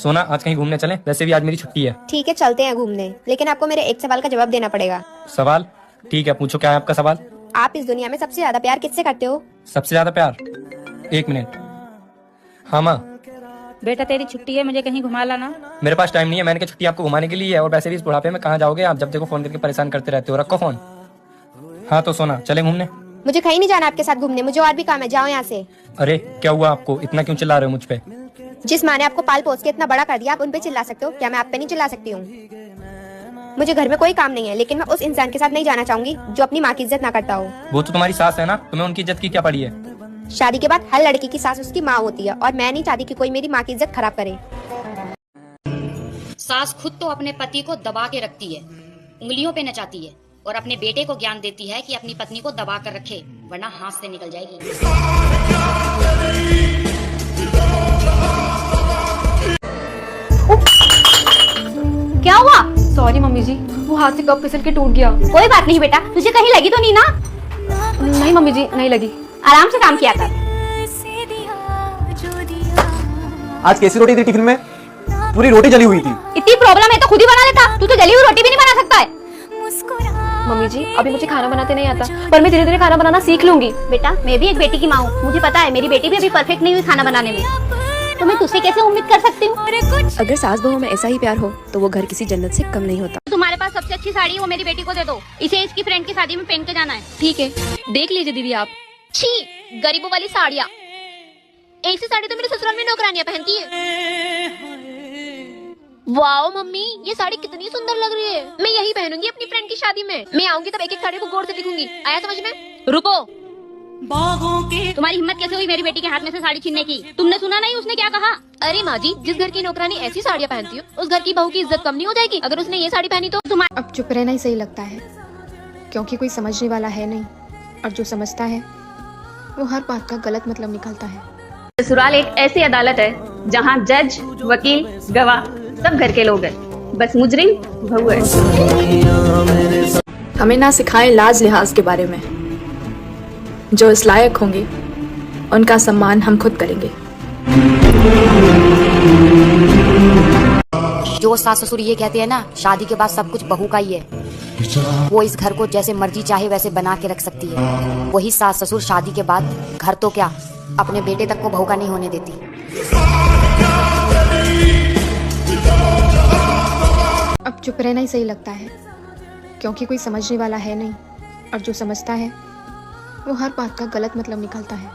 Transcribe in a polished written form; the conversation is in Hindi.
सोना आज कहीं घूमने चलें? वैसे भी आज मेरी छुट्टी है। ठीक है चलते हैं घूमने, लेकिन आपको मेरे एक सवाल का जवाब देना पड़ेगा। सवाल? ठीक है, पूछो क्या है आपका सवाल। आप इस दुनिया में सबसे ज्यादा प्यार किससे करते हो? सबसे ज्यादा प्यार? 1 मिनट। हाँ माँ। बेटा तेरी छुट्टी है, मुझे कहीं घुमा लाना। मेरे पास टाइम नहीं है, मैंने कहा छुट्टी आपको घुमाने के लिए है, और वैसे भी इस बुढ़ापे में कहाँ जाओगे आप, जब देखो फोन करके परेशान करते रहते हो। रखो फोन। हाँ तो सोना चले घूमने? मुझे कहीं नहीं जाना आपके साथ घूमने, मुझे और भी काम है, जाओ यहाँ से। अरे क्या हुआ आपको, इतना क्यों चिल्ला रहे हो मुझ पे? जिस माँ ने आपको पाल पोस के इतना बड़ा कर दिया, आप उन पे चिल्ला सकते हो, क्या मैं आप पे नहीं चिल्ला सकती हूँ? मुझे घर में कोई काम नहीं है, लेकिन मैं उस इंसान के साथ नहीं जाना चाहूंगी जो अपनी माँ की इज्जत ना करता हो। वो तो तुम्हारी सास है ना, तुम्हें उनकी इज्जत की क्या पड़ी है? शादी के बाद हर लड़की की सास उसकी माँ होती है, और मैं नहीं चाहती कि कोई मेरी माँ की इज्जत खराब करे। सास खुद तो अपने पति को दबा के रखती है, उंगलियों पे नचाती है, और अपने बेटे को ज्ञान देती है कि अपनी पत्नी को दबा कर रखे, वरना हाथ से निकल जाएगी। क्या हुआ? सॉरी मम्मी जी, वो हाथ से कप फिसल के टूट गया। कोई बात नहीं बेटा, तुझे कहीं लगी तो नहीं ना? नहीं मम्मी जी, नहीं लगी। आराम से काम किया कर। आज कैसी रोटी थी टिफिन में? पूरी रोटी जली हुई थी। इतनी प्रॉब्लम है तो खुद ही बना लेता, तू तो जली हुई रोटी भी नहीं बना सकता है। मम्मी जी अभी मुझे खाना बनाते नहीं आता, पर मैं धीरे धीरे खाना बनाना सीख लूंगी। बेटा मैं भी एक बेटी की माँ हूँ, मुझे पता है मेरी बेटी भी अभी परफेक्ट नहीं हुई खाना बनाने में, तो मैं तुझसे कैसे उम्मीद कर सकती हूँ? अगर सास बहू में ऐसा ही प्यार हो तो वो घर किसी जन्नत से कम नहीं होता। तुम्हारे पास सबसे अच्छी साड़ी है, वो मेरी बेटी को दे दो, इसे इसकी फ्रेंड की शादी में पहन के जाना है। ठीक है, देख लीजिए दीदी आप। छी, गरीबों वाली साड़ियाँ। ऐसी साड़ी तो मेरे ससुराल में नौकरानियाँ पहनती है। वाओ मम्मी, ये साड़ी कितनी सुंदर लग रही है, मैं यही पहनूंगी अपनी फ्रेंड की शादी में। मैं आऊंगी तब एक एक साड़ी को गौर से दिखूंगी, आया समझ में? रुको, तुम्हारी हिम्मत कैसे हुई मेरी बेटी के हाथ में से साड़ी छीनने की? तुमने सुना नहीं उसने क्या कहा? अरे माँ जी, जिस घर की नौकरानी ऐसी साड़ियाँ पहनती हो, उस घर की बहू की इज्जत कम नहीं हो जाएगी अगर उसने ये साड़ी पहनी तो? तुम्हारे अब चुप रहना ही सही लगता है, क्योंकि कोई समझने वाला है नहीं, और जो समझता है वो हर बात का गलत मतलब निकालता है। ससुराल एक ऐसी अदालत है जहाँ जज, वकील, गवाह सब घर के लोग हैं, बस मुजरिम बहू है। हमें ना सिखाएं लाज लिहाज के बारे में, जो इस लायक होंगे उनका सम्मान हम खुद करेंगे। जो सास ससुर ये कहते हैं ना, शादी के बाद सब कुछ बहू का ही है, वो इस घर को जैसे मर्जी चाहे वैसे बना के रख सकती है, वही सास ससुर शादी के बाद घर तो क्या अपने बेटे तक को बहू का नहीं होने देती। अब चुप रहना ही सही लगता है, क्योंकि कोई समझने वाला है नहीं, और जो समझता है वो हर बात का गलत मतलब निकालता है।